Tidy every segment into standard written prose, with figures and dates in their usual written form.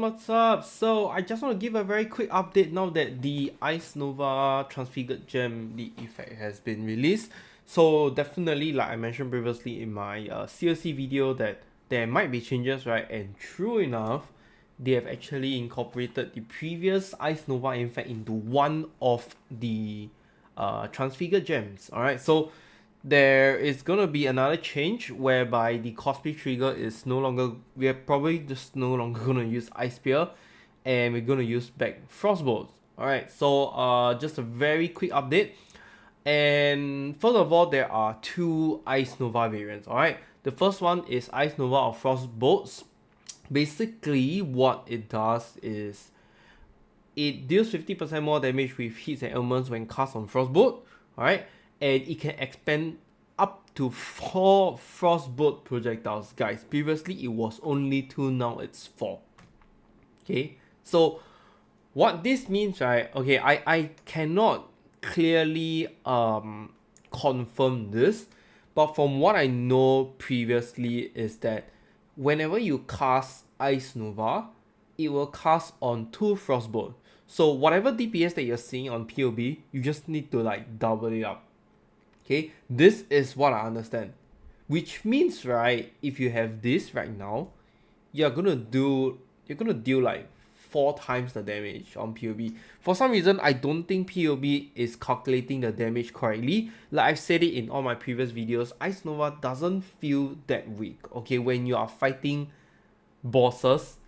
what's up? So I just want to give a very quick update now that the Ice Nova transfigured gem, the effect has been released. So definitely, like I mentioned previously in my CLC video, that there might be changes, right? And true enough, they have actually incorporated the previous Ice Nova effect into one of the transfigured gems. Alright, so there is gonna be another change whereby the cosplay trigger is no longer, we are probably just no longer gonna use Ice Spear, and we're gonna use back Frostbolt. Alright, so just a very quick update. And first of all, there are two Ice Nova variants. Alright, the first one is Ice Nova of Frostbolts. Basically what it does is it deals 50% more damage with hits and ailments when cast on Frostbolt, alright? And it can expand up to 4 Frostbolt projectiles, guys. Previously it was only 2, now it's 4. Okay, so what this means, right? Okay, I cannot clearly confirm this, but from what I know previously is that whenever you cast Ice Nova, it will cast on 2 Frostbolt. So whatever DPS that you're seeing on POB, you just need to like double it up. Okay, this is what I understand. Which means, right, if you have this right now, you're gonna deal like 4 times the damage on POB. For some reason, I don't think POB is calculating the damage correctly. Like I've said it in all my previous videos, Ice Nova doesn't feel that weak. Okay, when you are fighting bosses,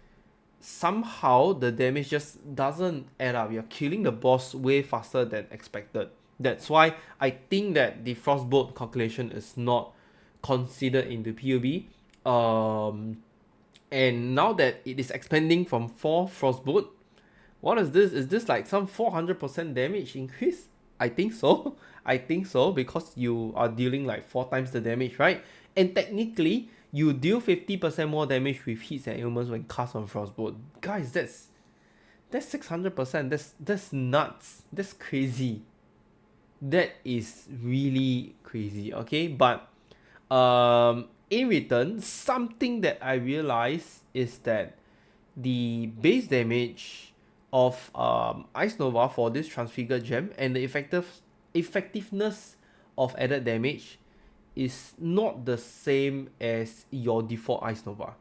somehow the damage just doesn't add up. You're killing the boss way faster than expected. That's why I think that the Frostbolt calculation is not considered in the POB. And now that it is expanding from 4 Frostbolt, what is this? Is this like some 400% damage increase? I think so. I think so, because you are dealing like 4 times the damage, right? And technically, you deal 50% more damage with hits and ailments when cast on Frostbolt. Guys, that's 600%. That's nuts. That's crazy. That is really crazy. Okay, but in return, something that I realized is that the base damage of Ice Nova for this transfigured gem and the effectiveness of added damage is not the same as your default Ice Nova.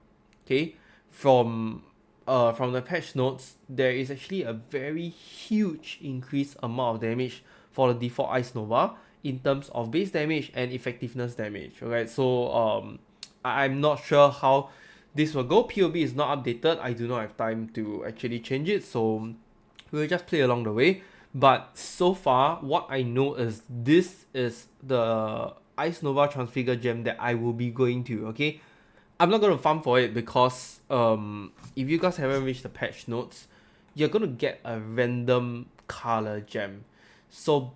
Okay, from the patch notes, there is actually a very huge increased amount of damage for the default Ice Nova in terms of base damage and effectiveness damage. Okay, so I'm not sure how this will go. POB is not updated. I do not have time to actually change it, so we'll just play along the way. But so far, what I know is this is the Ice Nova Transfigure gem that I will be going to. Okay, I'm not gonna farm for it because if you guys haven't reached the patch notes, you're gonna get a random color gem. So,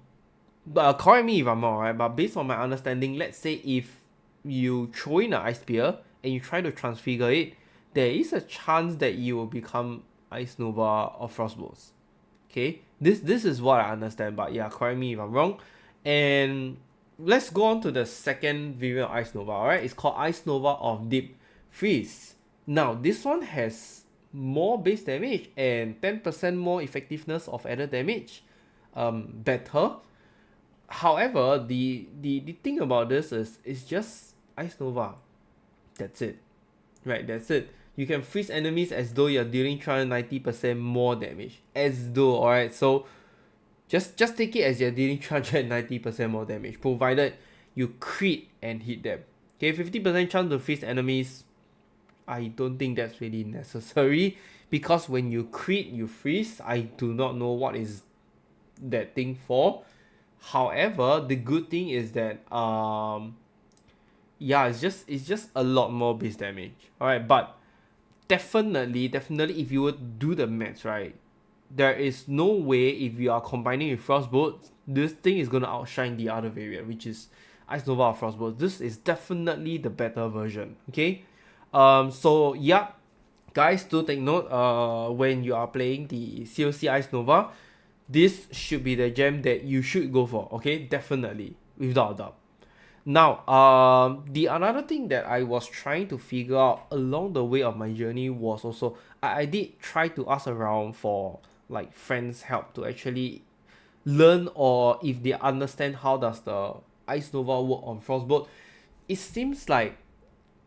correct me if I'm wrong, right? But based on my understanding, let's say if you throw in an Ice Spear and you try to transfigure it, there is a chance that you will become Ice Nova or Frostbolts. Okay, this is what I understand, but yeah, correct me if I'm wrong. And let's go on to the second variant of Ice Nova. Alright, it's called Ice Nova of Deep Freeze. Now this one has more base damage and 10% more effectiveness of added damage. Better. However, the thing about this is it's just Ice Nova. That's it. Right, that's it. You can freeze enemies as though you're dealing 390% more damage. As though, alright, so just take it as you're dealing 390% more damage, provided you crit and hit them. Okay, 50% chance to freeze enemies, I don't think that's really necessary, because when you crit, you freeze. I do not know what is that thing for. However, the good thing is that yeah, it's just a lot more base damage. Alright, but definitely if you would do the maths, right, there is no way if you are combining with Frostbolt, this thing is gonna outshine the other variant, which is Ice Nova or Frostbolt. This is definitely the better version. Okay, so yeah, guys, do take note. When you are playing the COC Ice Nova, this should be the gem that you should go for. Okay, definitely, without a doubt. Now, the another thing that I was trying to figure out along the way of my journey was also I did try to ask around for like friends' help to actually learn, or if they understand how does the Ice Nova work on Frostbolt. It seems like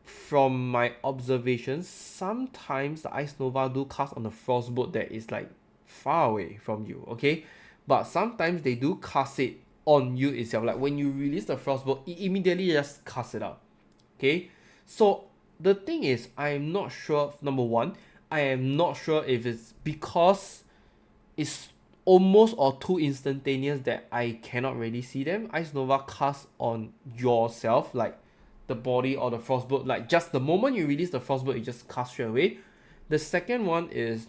from my observations, sometimes the Ice Nova do cast on the Frostbolt that is like far away from you, okay? But sometimes they do cast it on you itself. Like when you release the Frostbolt, it immediately just cast it out. Okay? So the thing is, I am not sure, number one, I am not sure if it's because it's almost or too instantaneous that I cannot really see them. Ice Nova cast on yourself, like the body or the Frostbolt, like just the moment you release the Frostbolt, it just casts straight away. The second one is,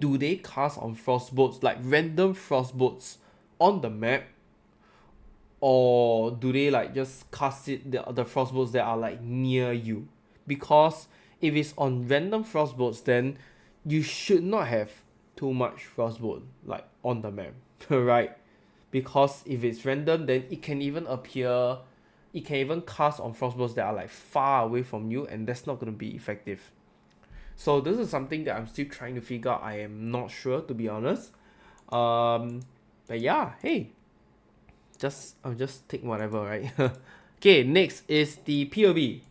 do they cast on Frostbolts, like random Frostbolts on the map, or do they like just cast it the Frostbolts that are like near you? Because if it's on random Frostbolts, then you should not have too much Frostbolt like on the map, right? Because if it's random, then it can even appear, it can even cast on Frostbolts that are like far away from you, and that's not going to be effective. So this is something that I'm still trying to figure out. I am not sure, to be honest. But yeah, hey, I'll just take whatever, right? Okay, next is the POB.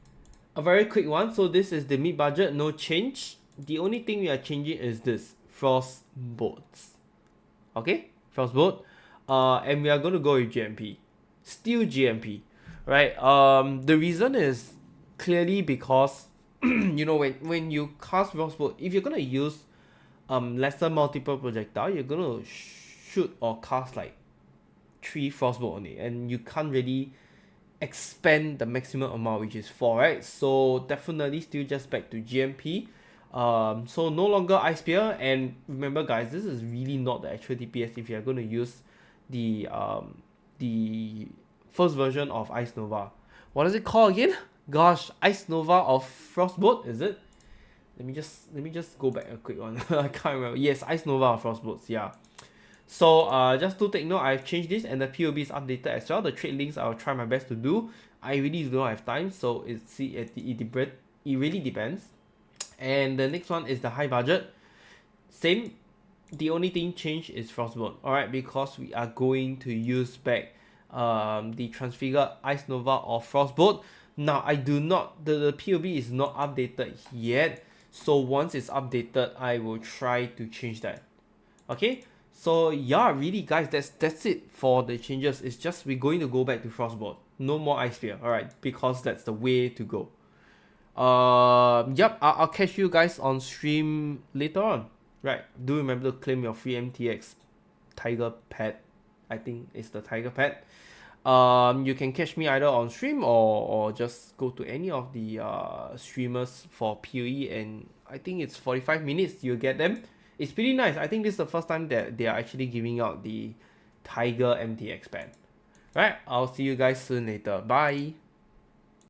A very quick one. So this is the mid budget, no change. The only thing we are changing is this Frostbolts. Okay, Frostbolt. And we are gonna go with GMP. Still GMP, right? The reason is clearly because you know when you cast Frostbolt, if you're gonna use lesser multiple projectile, you're gonna shoot or cast like 3 Frostbolt only, and you can't really expand the maximum amount, which is 4, right? So definitely still just back to GMP. So no longer Ice Spear, and remember guys, this is really not the actual DPS if you're going to use the first version of Ice Nova. What is it called again? Gosh, Ice Nova of Frostbolt, is it? Let me just go back a quick one. I can't remember. Yes, Ice Nova of Frostbolts, yeah. So just to take note, I've changed this and the POB is updated as well. The trade links I'll try my best to do. I really do not have time, so it really depends. And the next one is the high budget. Same. The only thing changed is Frostbolt. Alright, because we are going to use back the transfigured Ice Nova or Frostbolt. Now I do not, the POB is not updated yet. So once it's updated, I will try to change that. Okay? So yeah, really guys, that's it for the changes. It's just we're going to go back to Frostbolt. No more Ice Spear, alright, because that's the way to go. Yep, I'll catch you guys on stream later on. Right, do remember to claim your free MTX Tiger Pet. I think it's the Tiger Pet. You can catch me either on stream or just go to any of the streamers for PoE, and I think it's 45 minutes you'll get them. It's pretty nice. I think this is the first time that they are actually giving out the Tiger MTX pen. Right, I'll see you guys soon later. Bye.